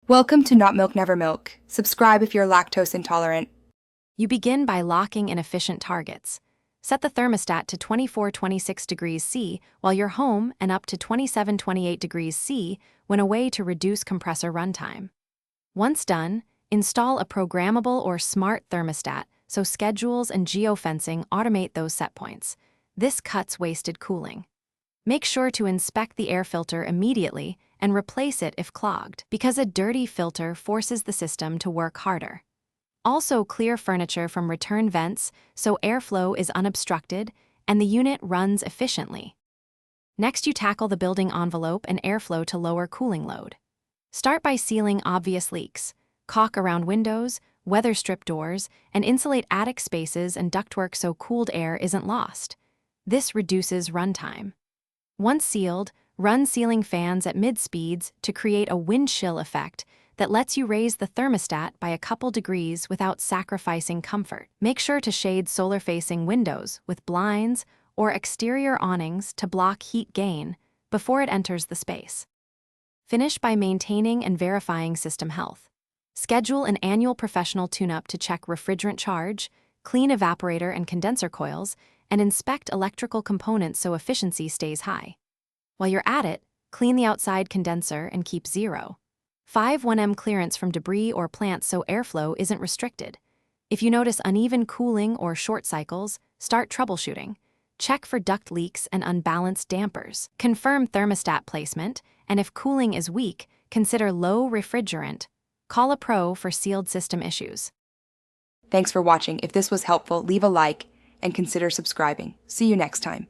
Welcome to Not Milk Never Milk. Subscribe if you're lactose intolerant. You begin by locking in efficient targets. Set the thermostat to 24-26 degrees C while you're home and up to 27-28 degrees C when away to reduce compressor runtime. Once done, install a programmable or smart thermostat so schedules and geofencing automate those set points. This cuts wasted cooling. Make sure to inspect the air filter immediately and replace it if clogged, because a dirty filter forces the system to work harder. Also, clear furniture from return vents so airflow is unobstructed and the unit runs efficiently. Next, you tackle the building envelope and airflow to lower cooling load. Start by sealing obvious leaks. Caulk around windows, weather strip doors, and insulate attic spaces and ductwork so cooled air isn't lost. This reduces runtime. Once sealed, run ceiling fans at mid-speeds to create a wind chill effect that lets you raise the thermostat by a couple degrees without sacrificing comfort. Make sure to shade solar-facing windows with blinds or exterior awnings to block heat gain before it enters the space. Finish by maintaining and verifying system health. Schedule an annual professional tune-up to check refrigerant charge, clean evaporator and condenser coils, and inspect electrical components so efficiency stays high. While you're at it, clean the outside condenser and keep 0.5 1M clearance from debris or plants so airflow isn't restricted. If you notice uneven cooling or short cycles, start troubleshooting. Check for duct leaks and unbalanced dampers. Confirm thermostat placement, and if cooling is weak, consider low refrigerant. Call a pro for sealed system issues. Thanks for watching. If this was helpful, leave a like and consider subscribing. See you next time.